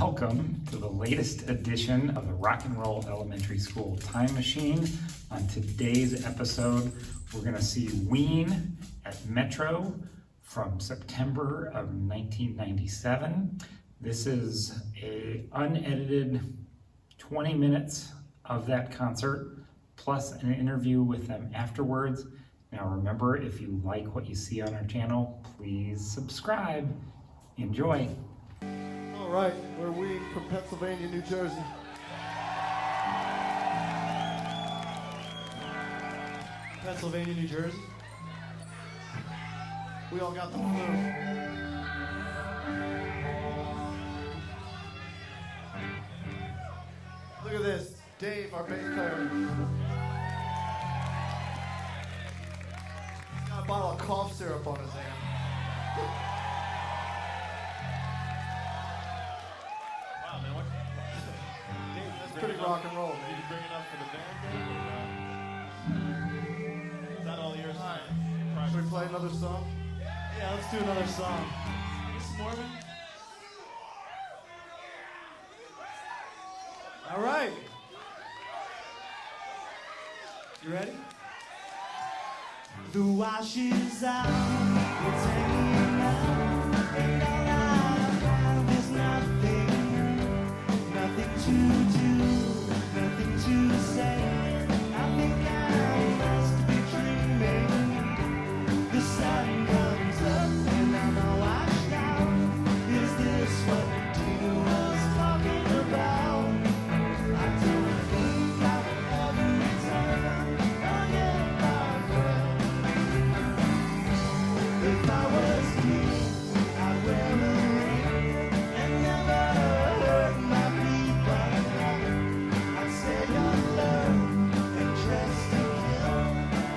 Welcome to the latest edition of the Rock and Roll Elementary School Time Machine. On today's episode, we're going to see Ween at Metro from September of 1997. This is an unedited 20 minutes of that concert, plus an interview with them afterwards. Now remember, if you like what you see on our channel, please subscribe. Enjoy. All right, we're Ween from Pennsylvania, New Jersey. Pennsylvania, New Jersey. We all got the flu. Look at this, Dave, our bass player. He's got a bottle of cough syrup on his hand. Pretty rock and roll. Did you bring it up for the band? Is that all yours? All right. Should we play another song? Yeah, let's do another song. Miss Mormon? All right. You ready? The wash is out, it's hanging out, and all I have is nothing to do, nothing to say. I think I must be dreaming. The sun comes up and I'm all washed out. Is this what Dina was talking about? I don't think I will ever return again, my friend. If I was you, I'd wear a ring and never hurt my people. I'd say your love and dress to kill.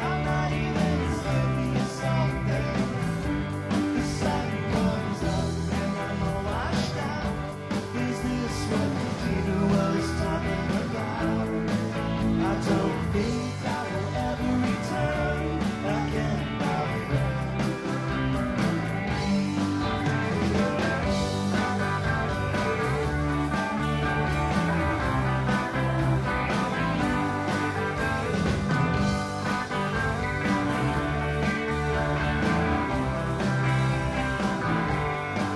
I might even slip you something. The sun comes up and I'm all washed out. Is this what Peter was talking about? I don't think I will ever return again, my friend.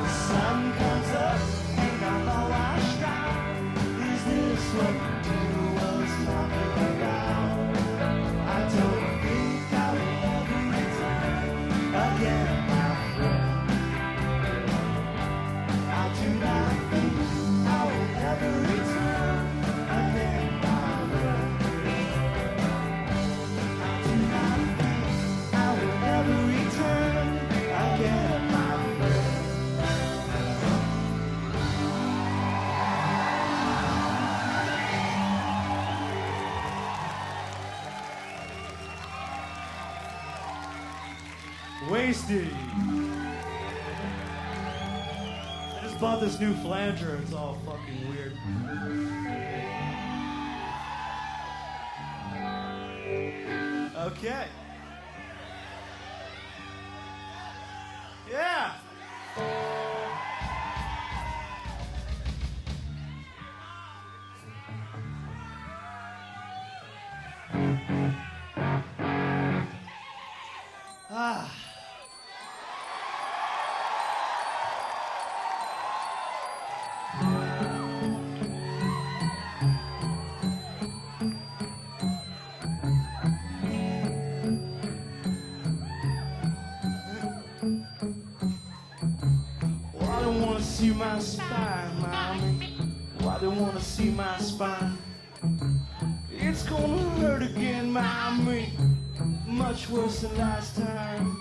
Sun comes up and I'm all washed out. Is this what Peter was talking about? I don't think I will ever return again, my friend. I do not think I will ever return again, my friend. I do not think I will ever return again, my friend. Wasted. I just bought this new flanger. It's all fucking weird. Okay. Yeah. Ah. Well, I don't wanna see my spine, mommy. Well, I don't wanna see my spine. It's gonna hurt again, mommy. Much worse than last time.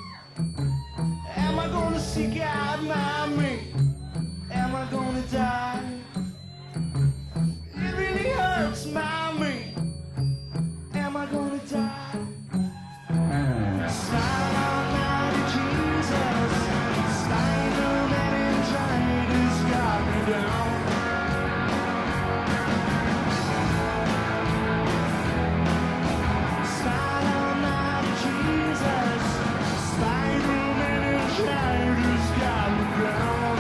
Am I gonna see God, mommy? Am I gonna die? It really hurts, mommy. Am I gonna die? Smile out now to Jesus. Spider-Man and Giants got me down. Smile out now to Jesus. Spider-Man and Giants got me down.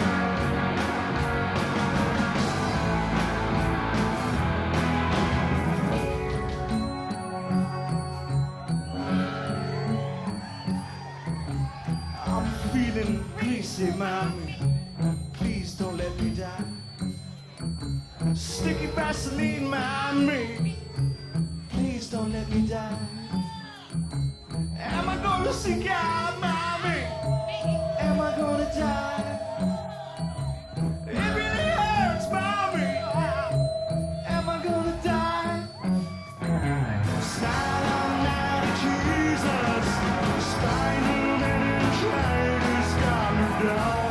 say, mommy, please don't let me die. Sticky Vaseline, mommy, please don't let me die. Am I gonna see God, mommy? Am I gonna die? It really hurts, mommy. Am I gonna die? Silent night of Jesus, Spider-Man and Traitors got me down.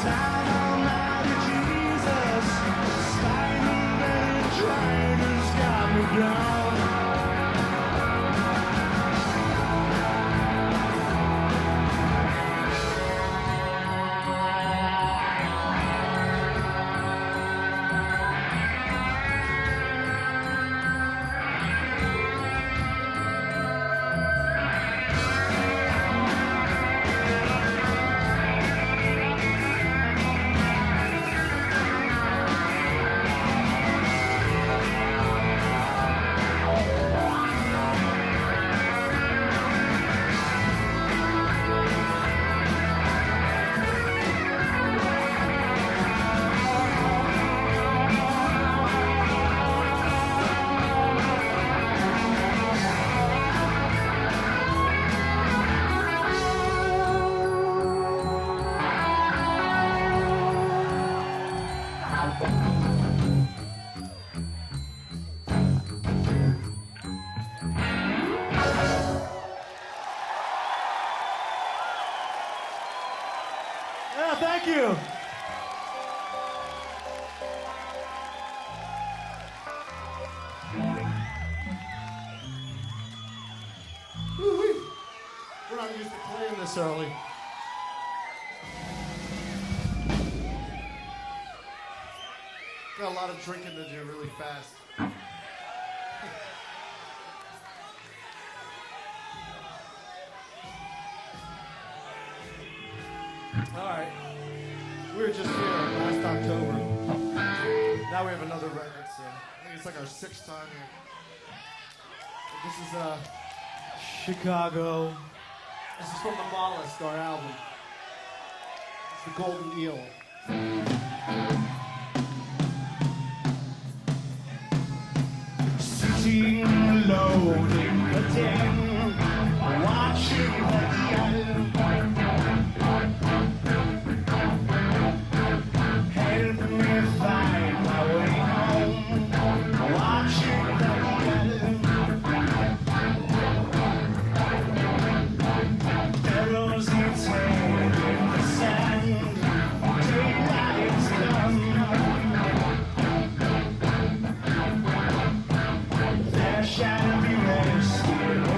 Silent night of Jesus, Spider-Man and Traitors got me down. Yeah, thank you. Woo-wee. We're not used to playing this early. Got a lot of drinking to do really fast. All right. We were just here last October. Now we have another record, so I think it's like our 6th time here. But this is Chicago. This is from the Mollusk, our album. It's the Golden Eel. Sitting loading the den, watching the island. Help me find my way home, watching the island. Arrows its head in the sand, daylight's come. There shall be rest in the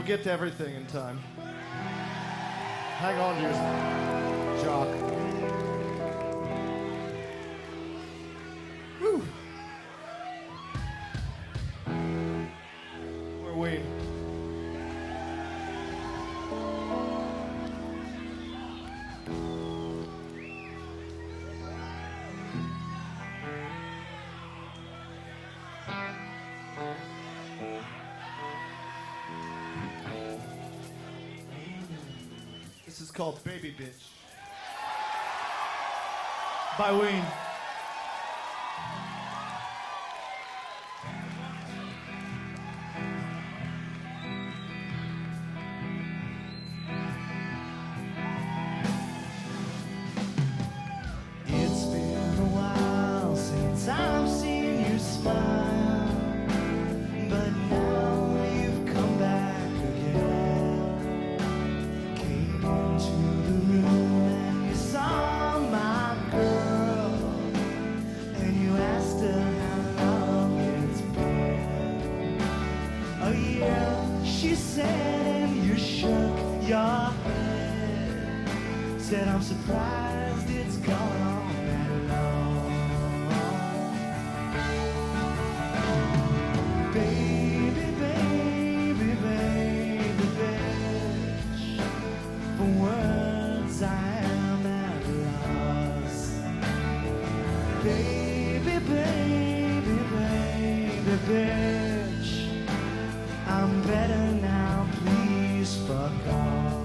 We'll get to everything in time. Hang on to your jock. Woo. We're Ween. This is called Baby Bitch by Ween. It's been a while since I've seen you smile, but now you've come back again. Came into the room and you saw my girl, and you asked her how long it's been. Oh yeah, she said, and you shook your head. Said, I'm surprised it's gone on that long. Baby, baby, baby, bitch. For words I am at loss. Baby, baby, baby, bitch. I'm better now, please fuck off.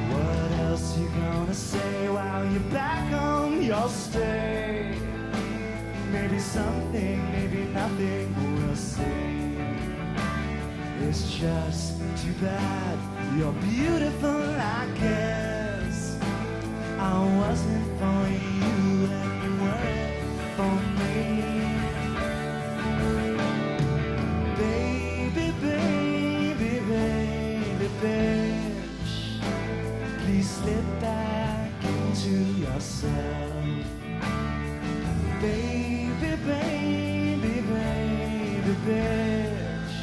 What else you gonna say while you're back on your stay? Maybe something, maybe nothing, we'll see. It's just too bad you're beautiful, I guess. I wasn't for you and you weren't for me. Baby, baby, baby, bitch. Please slip back into yourself. Baby, baby, baby, bitch.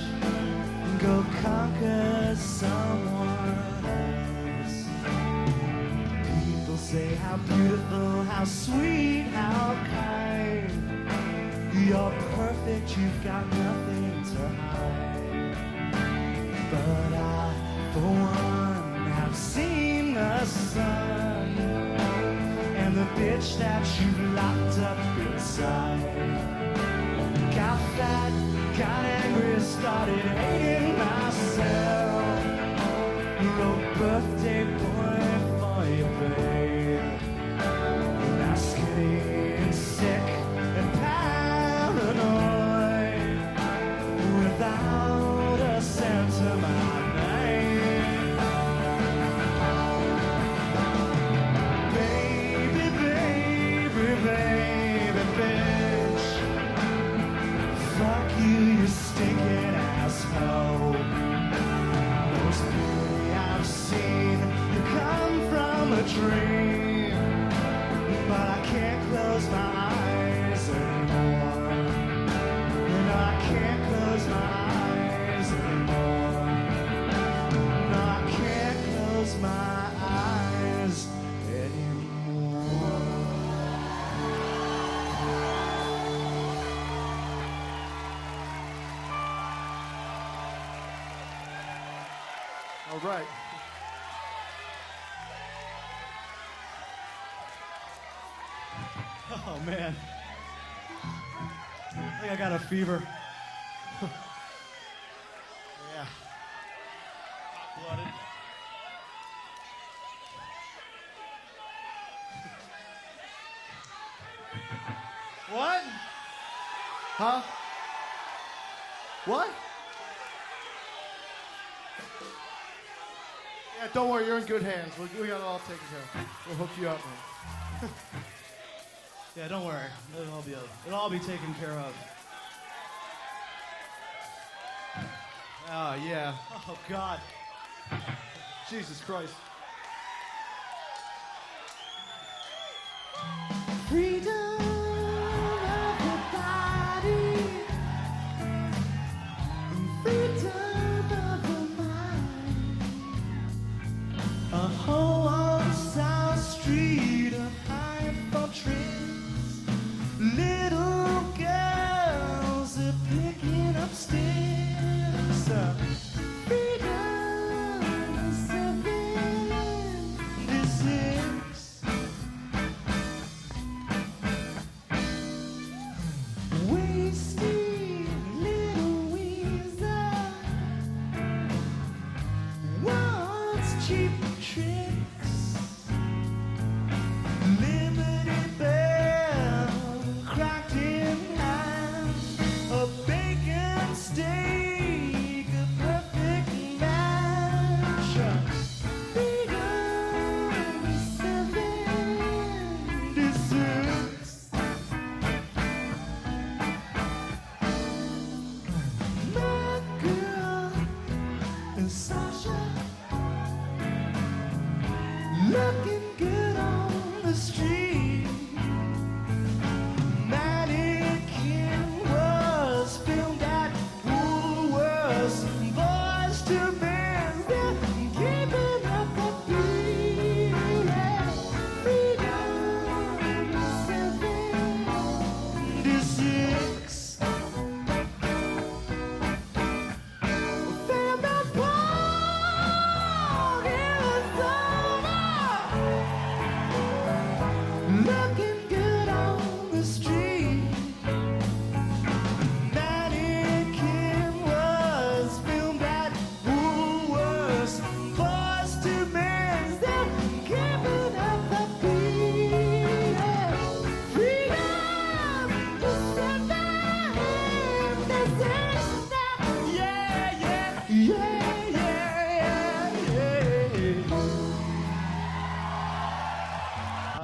Go conquer someone else. People say how beautiful, how sweet, how kind. You're perfect, you've got nothing to hide. But I, for one, have seen the sun and the bitch that you've locked up inside. Got fat, got angry, started hating myself. Wrote birthday boy for you, babe. Now skinny and sick and paranoid, without a sense of my name. Baby, baby, baby, bitch. Fuck you, you stinking asshole. Most beauty I've seen, you come from a dream. But I can't close my eyes anymore. No, I can't close my eyes anymore. No, I can't close my eyes anymore. All right. Oh man. I think I got a fever. Yeah. Hot-blooded. What? Huh? What? Yeah, don't worry, you're in good hands. We got it all taken care of. We'll hook you up, man. Yeah, don't worry. It'll all be taken care of. Oh, yeah. Oh, God. Jesus Christ. Freedom of your body, freedom of your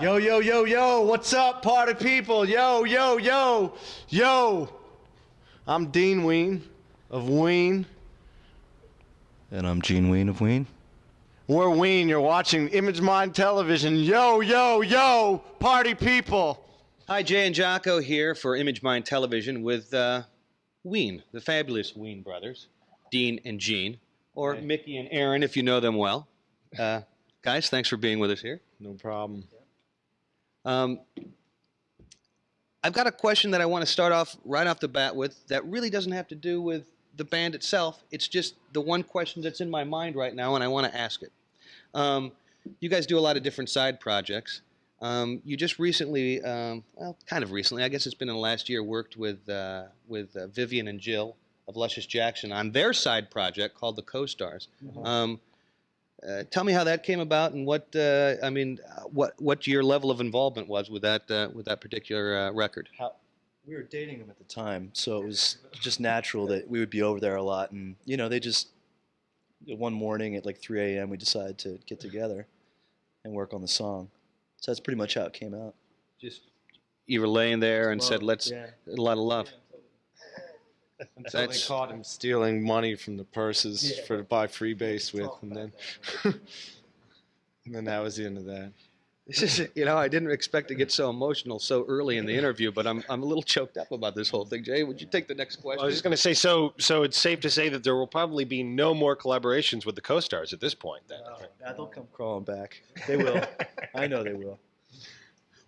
Yo, yo, yo, yo, what's up, party people? Yo, yo, yo, yo. I'm Dean Ween of Ween. And I'm Gene Ween of Ween. We're Ween, you're watching Image Mind Television. Yo, yo, yo, party people. Hi, Jay and Jocko here for Image Mind Television with Ween, the fabulous Ween brothers, Dean and Gene, or Mickey and Aaron if you know them well. Guys, thanks for being with us here. No problem. I've got a question that I want to start off right off the bat with that really doesn't have to do with the band itself. It's just the one question that's in my mind right now, and I want to ask it. You guys do a lot of different side projects. You just recently, well, kind of recently, I guess it's been in the last year, worked with Vivian and Jill of Luscious Jackson on their side project called the Co-Stars. Tell me how that came about and what what your level of involvement was with that particular record. We were dating them at the time, so it was just natural that we would be over there a lot. And, you know, they just, one morning at like 3 a.m., we decided to get together and work on the song. So that's pretty much how it came out. Just you were laying there and said, "Let's a lot of love." Until they caught him stealing money from the purses to buy freebase with, and then that was the end of that. This is, you know, I didn't expect to get so emotional so early in the interview, but I'm a little choked up about this whole thing. Jay, would you take the next question? I was just going to say, so it's safe to say that there will probably be no more collaborations with the Co-Stars at this point, then. Yeah, they'll come crawling back. They will. I know they will.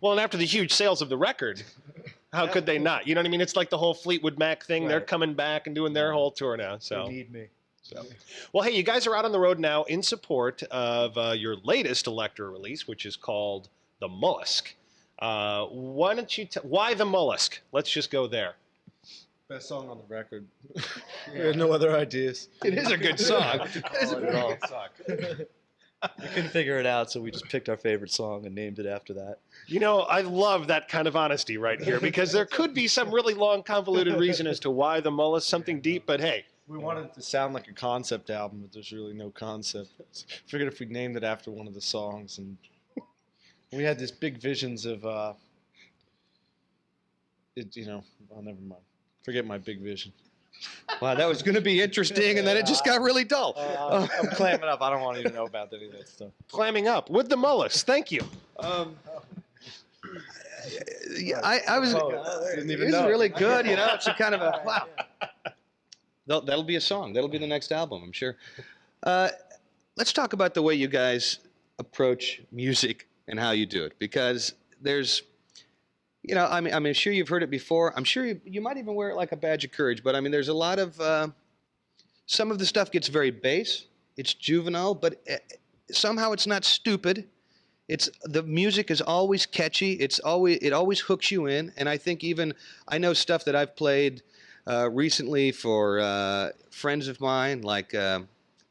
Well, and after the huge sales of the record, how could they not? You know what I mean? It's like the whole Fleetwood Mac thing. Right. They're coming back and doing their whole tour now. So they need me. So, well, hey, you guys are out on the road now in support of your latest Elektra release, which is called The Mollusk. Why don't you why The Mollusk? Let's just go there. Best song on the record. We had no other ideas. It is a good song. It's a pretty good song. We couldn't figure it out, so we just picked our favorite song and named it after that. You know, I love that kind of honesty right here, because there could be some really long, convoluted reason as to why The Mollusk, something deep, but hey. We wanted it to sound like a concept album, but there's really no concept. Figured if we named it after one of the songs, and we had this big visions of, you know, oh, never mind. Forget my big vision. Wow, that was going to be interesting, and then it just got really dull. I'm clamming up. I don't want to even know about any of that stuff. Clamming up with The Mollusk. Thank you. Yeah, I was. Didn't It even was know. really good, you know. It's a kind of a wow. That'll be a song. That'll be the next album, I'm sure. Let's talk about the way you guys approach music and how you do it, because there's, you know, I mean, I'm sure you've heard it before. I'm sure you might even wear it like a badge of courage. But I mean, there's a lot of some of the stuff gets very base. It's juvenile, but somehow it's not stupid. The music is always catchy. It always hooks you in. And I think even I know stuff that I've played recently for friends of mine, like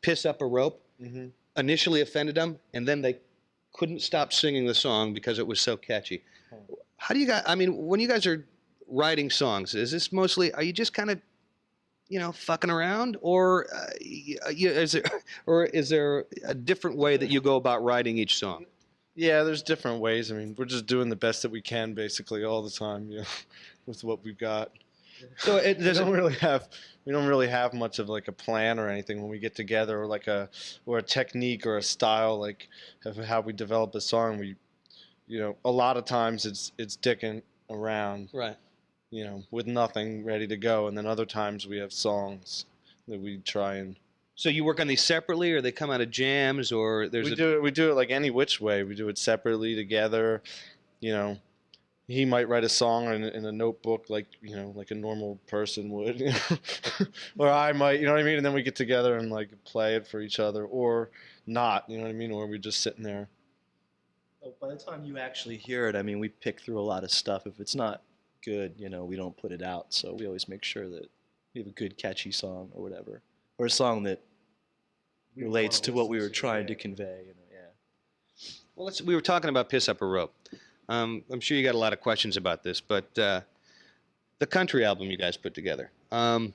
"Piss Up a Rope." Mm-hmm. Initially offended them, and then they couldn't stop singing the song because it was so catchy. How do you guys? I mean, when you guys are writing songs, is this mostly? Are you just kind of, you know, fucking around, or is there a different way that you go about writing each song? Yeah, there's different ways. I mean, we're just doing the best that we can, basically, all the time, you know, with what we've got. So we don't really have much of like a plan or anything when we get together, or a technique or a style like of how we develop a song. We, you know, a lot of times it's dicking around, right? You know, with nothing ready to go, and then other times we have songs that we try and. So you work on these separately, or they come out of jams, or We do it like any which way. We do it separately, together. You know, he might write a song in a notebook, like, you know, like a normal person would, you know? Or I might, you know what I mean? And then we get together and like play it for each other, or not, you know what I mean? Or we're just sitting there. By the time you actually hear it, I mean, we pick through a lot of stuff. If it's not good, you know, we don't put it out. So we always make sure that we have a good, catchy song or whatever, or a song that relates to what we were trying to convey. You know, yeah. Well, we were talking about "Piss Up a Rope." I'm sure you got a lot of questions about this, but the country album you guys put together, did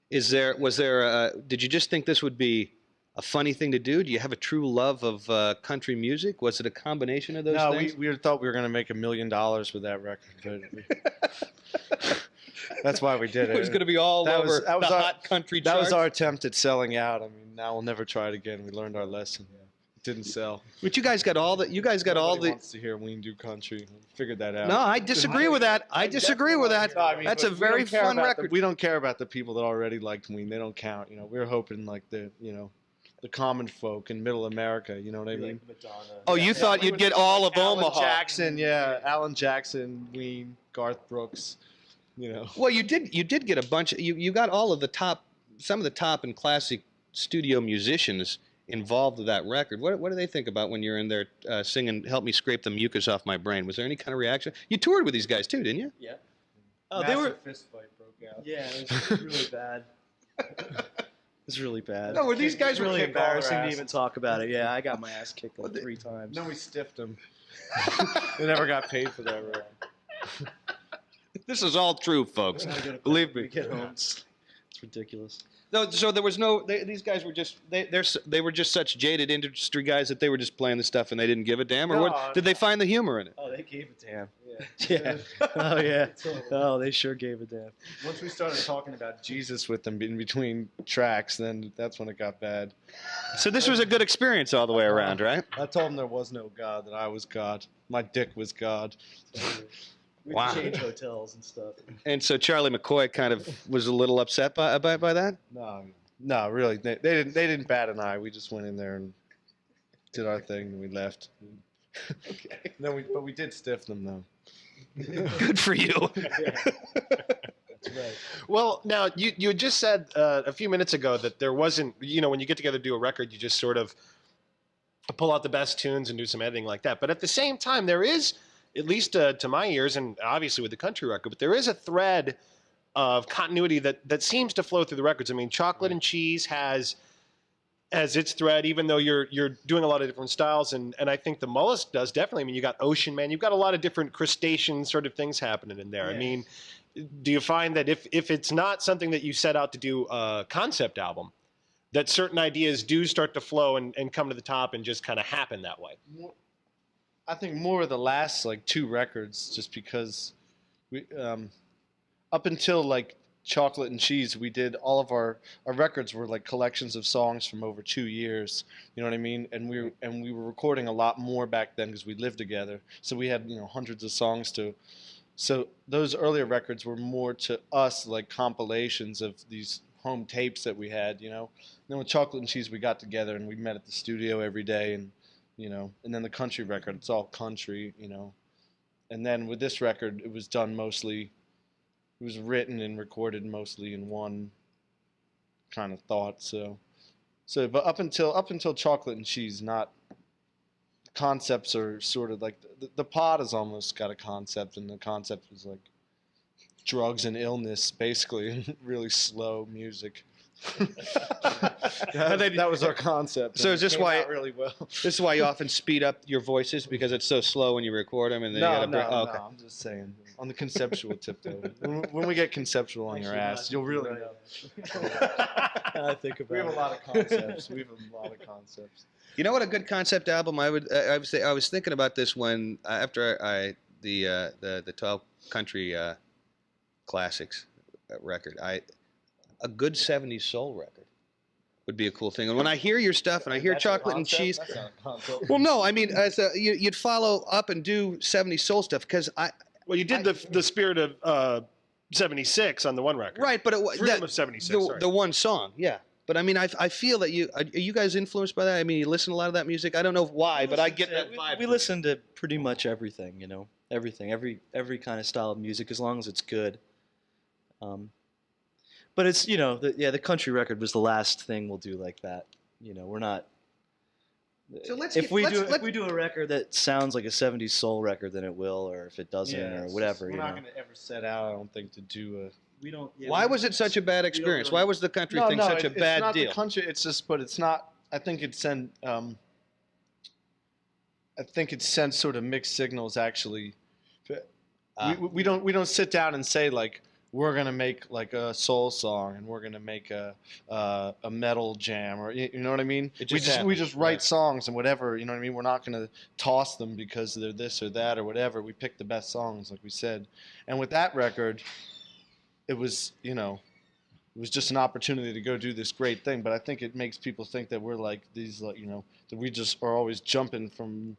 you just think this would be a funny thing to do? Do you have a true love of country music? Was it a combination of those No, things? we thought we were going to make $1 million with that record, but that's why we did it. It was going to be all That over was- that was the our- hot country That was charts. our attempt at selling out. I mean, now we'll never try it again. We learned our lesson. It didn't sell. But you guys got all the. You guys got all Nobody the. wants to hear Ween do country. We figured that out. No, I disagree with that. I disagree with that. No, I mean, That's a but we very don't care fun about record. we don't care about the people that already liked Ween. They don't count. We're hoping like the common folk in Middle America. You know what I mean? Oh, you thought you'd get all of Alan Omaha. Jackson, yeah, Alan Jackson, Ween, Garth Brooks. Well, you did get a bunch. You got all of the top, some of the top and classic studio musicians involved with that record. What do they think about when you're in there singing "Help Me Scrape the Mucus Off My Brain"? Was there any kind of reaction? You toured with these guys too, didn't you? Yeah. Oh, they were. fist fight broke out. Yeah, it was really bad. It was really bad. No, were these guys It's really kick all their embarrassing to asses. even talk about it. Yeah, I got my ass kicked like 3 times. Then we stiffed them. They never got paid for that record. This is all true, folks. Believe me. We get home. It's ridiculous. No, so there was no. These guys were just. They were just such jaded industry guys that they were just playing the stuff and they didn't give a damn. Or No, what? Did they find the humor in it? Oh, they gave a damn. Yeah. Oh, yeah. Oh, they sure gave a damn. Once we started talking about Jesus with them in between tracks, then that's when it got bad. So this was a good experience all the way around, right? I told them there was no God, that I was God. My dick was God. We Wow. changed hotels and stuff. And so Charlie McCoy kind of was a little upset by that. No, really. They didn't bat an eye. We just went in there and did our thing and we left. Okay. But we did stiff them though. Good for you. That's right. Well, now you had just said a few minutes ago that there wasn't, when you get together to do a record, you just sort of pull out the best tunes and do some editing like that. But at the same time, there is, at least to my ears, and obviously with the country record, but there is a thread of continuity that seems to flow through the records. I mean, Chocolate and Cheese has its thread, even though you're doing a lot of different styles, and I think the Mollusk does definitely. I mean, you got Ocean Man, you've got a lot of different crustacean sort of things happening in there. Yeah. I mean, do you find that if it's not something that you set out to do a concept album, that certain ideas do start to flow and come to the top and just kind of happen that way? I think more of the last 2 records, just because we up until Chocolate and Cheese, we did all of our records were collections of songs from over 2 years. You know what I mean? And we were recording a lot more back then because we lived together. So we had hundreds of songs to. So those earlier records were more to us compilations of these home tapes that we had. Then with Chocolate and Cheese, we got together and we met at the studio every day and then the country record, it's all country. And then with this record, it was done mostly. It was written and recorded mostly in one kind of thought. So, but up until Chocolate and Cheese, not concepts are sort of the pod has almost got a concept, and the concept was drugs and illness, basically, and really slow music. that was our concept. So and is this it came why- out really well? This is why you often speed up your voices because it's so slow when you record them, and then you No, gotta no, okay. I'm just saying. On the conceptual tip, though. When we get conceptual on your ass, you'll really know. I think about We have a it. lot of concepts. We have a lot of concepts. You know what? A good concept album. I was thinking about this when after the 12 country classics record. A good 70s soul record would be a cool thing. And when I hear your stuff and I hear Chocolate and Cheese, That's not a concept. well, no, I mean you'd follow up and do 70s soul stuff because Well, you did the Spirit of 76 on the one record. right, but it was Freedom of 76, sorry. the one song, yeah. But I mean, I feel that are you guys influenced by that? I mean, you listen to a lot of that music. I don't know why, but I get that vibe. We listen to pretty much everything, everything, every kind of style of music, as long as it's good. But it's the country record was the last thing we'll do like that. We're not. So If we do a record that sounds like a '70s soul record, then it will, or if it doesn't, or whatever. We're not going to ever set out, I don't think, to do a. We don't. Why was it such a bad experience? really- Why was the country thing such a it's bad not deal? The country, it's just, but it's not. I think it sent. I think it sent sort of mixed signals. Actually, we don't sit down and say we're gonna make like a soul song and we're gonna make a metal jam, or you know what I mean. It We just just happens, write right. songs and whatever, you know what I mean. We're not gonna toss them because they're this or that or whatever. We pick the best songs, like we said. And with that record, it was it was just an opportunity to go do this great thing. But I think it makes people think that we're like these, like, that we just are always jumping from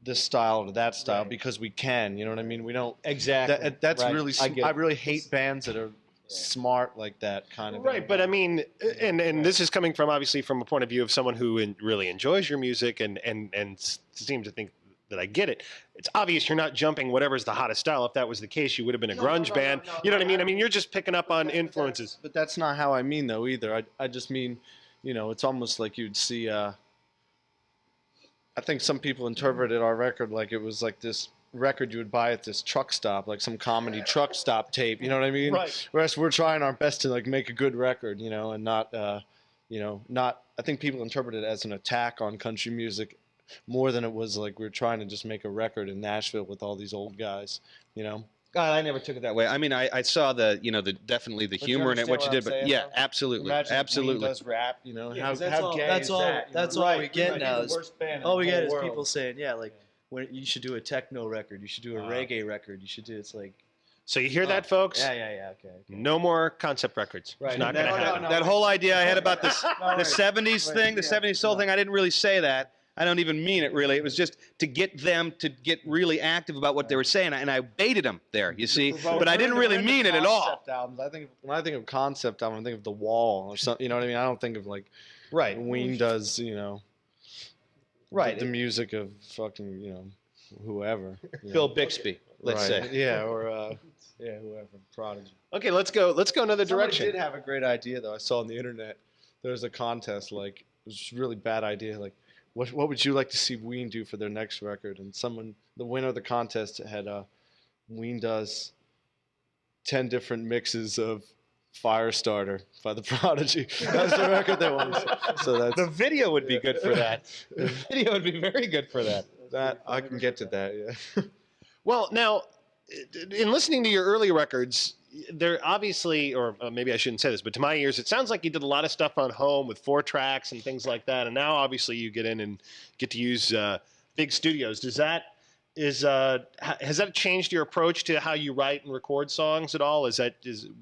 this style to that style Right. because we can. You know what I mean? We don't. Exactly. That's Right. really. I get I it. really hate bands that are smart like that kind of. Right, but I mean, and this is coming from obviously from a point of view of someone who really enjoys your music and seems to think that I get it. It's obvious you're not jumping whatever's the hottest style. If that was the case, you would have been a grunge band. You know what I mean? I mean, you're just picking up on influences. But that's not how I mean though either. I just mean, it's almost like you'd see. I think some people interpreted our record like it was like this record you would buy at this truck stop, like some comedy truck stop tape. You know what I mean? Right. Whereas we're trying our best to like make a good record, and not, not. I think people interpret it as an attack on country music more than it was like we're trying to just make a record in Nashville with all these old guys. God, I never took it that way. I mean, I saw the definitely the But you humor in it, what you understand did, what I'm but saying, yeah, though? absolutely, Imagine absolutely. Ween does rap, how gay that's is all. that? That's all we get now. The Is, worst band in all the we get whole is world. people saying, like, when you should do a techno record, you should do a reggae record, you should do. It's like, So you hear that, folks? yeah, okay. No more concept records. Right. It's not No, going to no, happen. no. That whole idea I had about this, the right. 70s thing, the 70s soul thing, I didn't really say that. I don't even mean it really. It was just to get them to get really active about what they were saying, and I baited them there, you see. But I didn't really mean it at all. Concept albums. When I think of concept album, I think of The Wall or something. You know what I mean? I don't think of like Right. Ween does. Right. The music of fucking whoever. Bill Bixby, let's Right. say. Yeah, or whoever. Prodigy. Okay, let's go another direction. Somebody did have a great idea though. I saw on the internet. There was a contest, like it was a really bad idea, like. What would you like to see Ween do for their next record? And the winner of the contest had Ween does 10 different mixes of Firestarter by the Prodigy. That's the record they won. So that's The video would be good for that. The video would be very good for that. that. I can get to that. Yeah. Well, now, in listening to your early records, there obviously, or maybe I shouldn't say this, but to my ears, it sounds like you did a lot of stuff on home with 4 tracks and things like that. And now, obviously, you get in and get to use big studios. Has that changed your approach to how you write and record songs at all?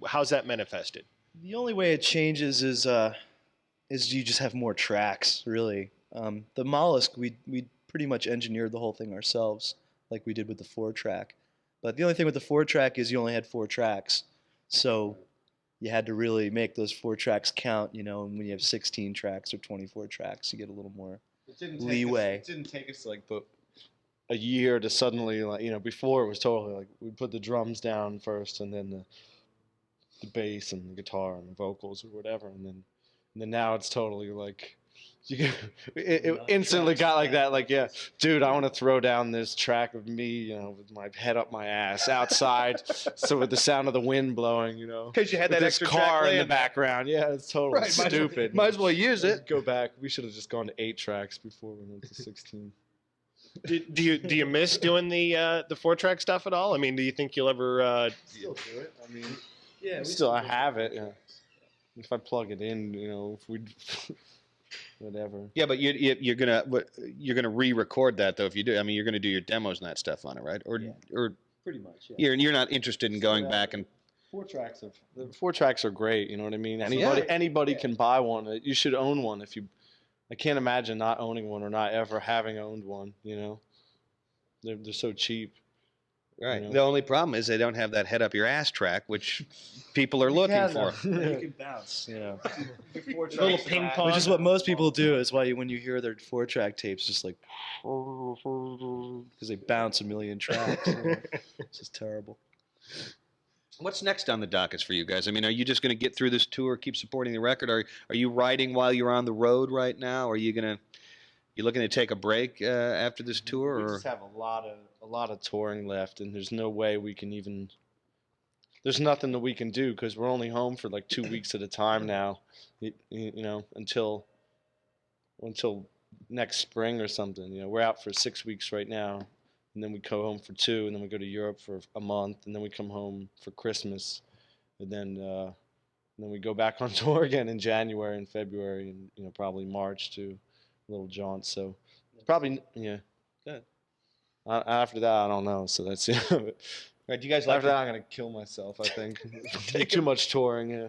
How's that manifested? The only way it changes is you just have more tracks, really. The Mollusk, we pretty much engineered the whole thing ourselves, like we did with the 4-track. But the only thing with the 4-track is you only had 4 tracks, so you had to really make those 4 tracks count. And when you have 16 tracks or 24 tracks, you get a little more leeway. It didn't take us like a year to suddenly, like, before it was totally like we put the drums down first and then the bass and the guitar and the vocals or whatever, and then now it's totally like it instantly got like that, like, yeah, dude, I want to throw down this track of me, with my head up my ass outside, so with the sound of the wind blowing, Because you had with that this extra car track in the laying background. Yeah, it's totally Right, stupid. might as well use it. Go back. We should have just gone to 8 tracks before we went to 16. Do you miss doing the 4-track stuff at all? I mean, do you think you'll ever? Still do it. I mean, Yeah, I have it. Yeah. If I plug it in, if we, whatever. Yeah, but you're gonna re-record that though if you do. I mean, you're gonna do your demos and that stuff on it, right? Or Yeah. or pretty much. Yeah. you're not interested in going back and 4 tracks the 4 tracks are great. You know what I mean? Anybody can buy one. You should own one if you. I can't imagine not owning one or not ever having owned one. They're so cheap. right. The only problem is they don't have that head up your ass track, which people are looking for. You can bounce. Little ping pong. Which is what most people do. Is why when you hear their 4-track tapes, just like because they bounce a million tracks. It's just terrible. What's next on the dockets for you guys? I mean, are you just going to get through this tour, keep supporting the record? Are you writing while you're on the road right now? Are you looking to take a break after this tour? We Or just have a lot of touring left, and there's no way we can even. There's nothing that we can do because we're only home for like 2 weeks at a time now. Until next spring or something. We're out for 6 weeks right now, and then we go home for 2, and then we go to Europe for a month, and then we come home for Christmas, and then we go back on tour again in January and February, and probably March to little jaunts. So probably Good. After that, I don't know. So that's Right, do you guys like after that, I'm gonna kill myself. I think too much touring. Yeah.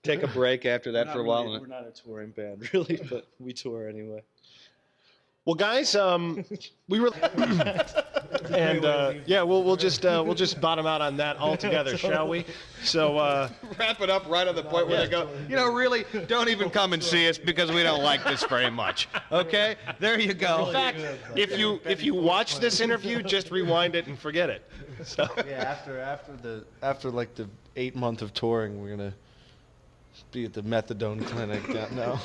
take a break after that for a while? We're not a touring band, really, but we tour anyway. Well, guys, we were, and yeah, we'll just bottom out on that altogether, shall we? So Wrap it up right on the point where they go, really, don't even come and see us because we don't like this very much. Okay? There you go. in fact, if you watch this interview, just rewind it and forget it. So Yeah, after like the 8 month of touring, we're gonna be at the methadone clinic. No.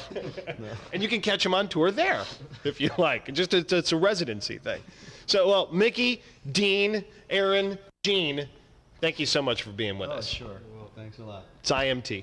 and you can catch them on tour there if you like. Just it's a residency thing. So well, Mickey, Dean, Aaron, Gene, thank you so much for being with us. Sure. Well, thanks a lot. It's IMT.